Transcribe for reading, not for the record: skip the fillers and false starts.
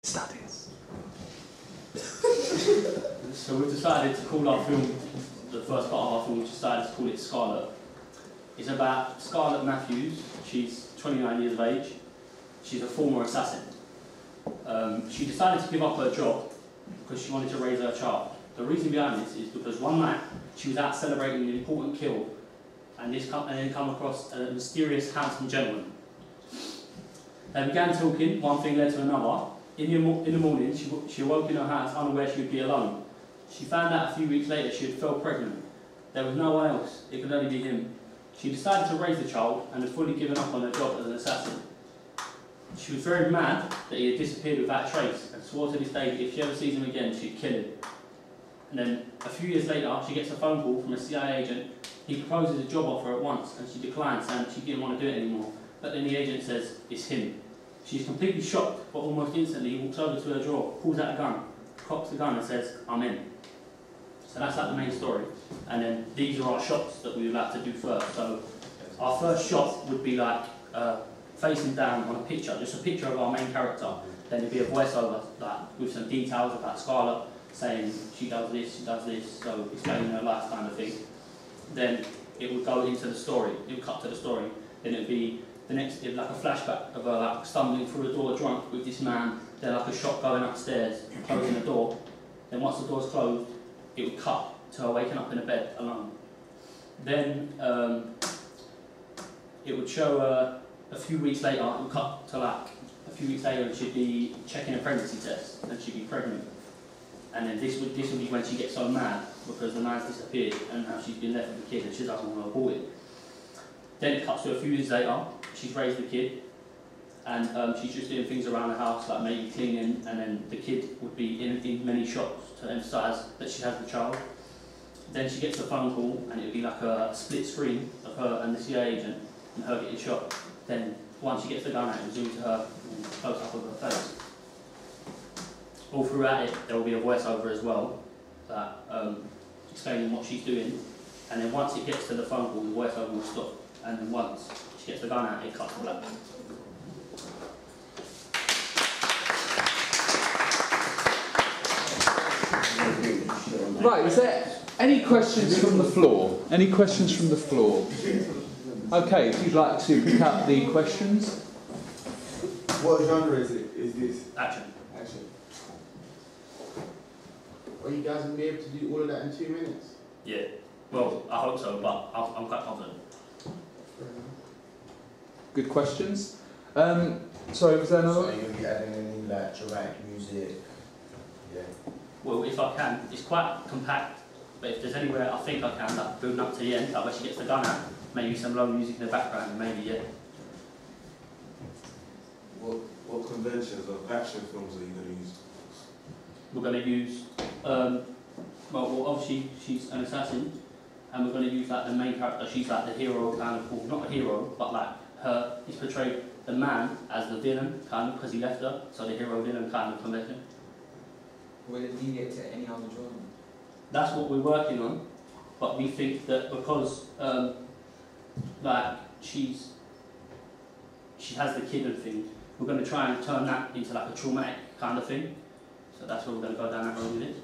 Studies. So we've decided to call our film, the first part of our film, we've decided to call it Scarlet. It's about Scarlet Matthews. She's 29 years of age. She's a former assassin. She decided to give up her job because she wanted to raise her child. The reason behind this is because one night she was out celebrating an important kill and then come across a mysterious, handsome gentleman. They began talking, one thing led to another. In the morning, she awoke in her house unaware she would be alone. She found out a few weeks later she had fell pregnant. There was no one else, it could only be him. She decided to raise the child and had fully given up on her job as an assassin. She was very mad that he had disappeared without trace and swore to this day that if she ever sees him again, she'd kill him. And then, a few years later, she gets a phone call from a CIA agent. He proposes a job offer at once and she declines, saying she didn't want to do it anymore. But then the agent says, it's him. She's completely shocked, but almost instantly he walks over to her drawer, pulls out a gun, cocks the gun and says, I'm in. So that's like the main story. And then these are our shots that we would like to do first. So our first shot would be like facing down on a picture, just a picture of our main character. Then there'd be a voiceover like, with some details about Scarlet, saying she does this, so explaining her life kind of thing. Then it would go into the story, it would cut to the story. Then it would be it'd like a flashback of her like stumbling through the door drunk with this man, then like a shot going upstairs, closing the door. Then once the door's closed, it would cut to her waking up in a bed alone. Then it would show her a few weeks later, it would cut to like a few weeks later and she'd be checking a pregnancy test and she'd be pregnant. And then this would be when she gets so mad because the man's disappeared and now she's been left with the kid and she doesn't want to abort it. Then it cuts to a few years later, she's raised the kid and she's just doing things around the house like maybe cleaning, and then the kid would be in many shots to emphasise that she has the child. Then she gets a phone call and it would be like a split screen of her and the CIA agent and her getting shot. Then once she gets the gun out, it would zoom to her and close up of her face. All throughout it there will be a voiceover as well, that explaining what she's doing, and then once it gets to the phone call the voiceover will stop, and then once she gets the gun out it cuts to black. Right, is there any questions from the floor? Any questions from the floor? Okay, if you'd like to pick up the questions. What genre is it? Is this? Action. Action. Are you guys going to be able to do all of that in 2 minutes? Yeah, well, I hope so, but I'm quite confident. Good questions. Sorry, was there another? So you're going to be adding any like dramatic music? Yeah. Well, if I can, it's quite compact, but if there's anywhere I think I can, like building up to the end, like where she gets the gun out, maybe some low music in the background, maybe, yeah. What conventions of action films are you going to use? We're going to use, well, obviously she's an assassin, and we're going to use like the main character, she's like the hero kind of, well, not a hero, but like her, he's portrayed the man as the villain kind of, because he left her, so the hero-villain kind of convention. Will it deviate to any other genre? That's what we're working on, but we think that because like she has the kid and thing, we're going to try and turn that into like a traumatic kind of thing. So that's where we're going to go down that road with it.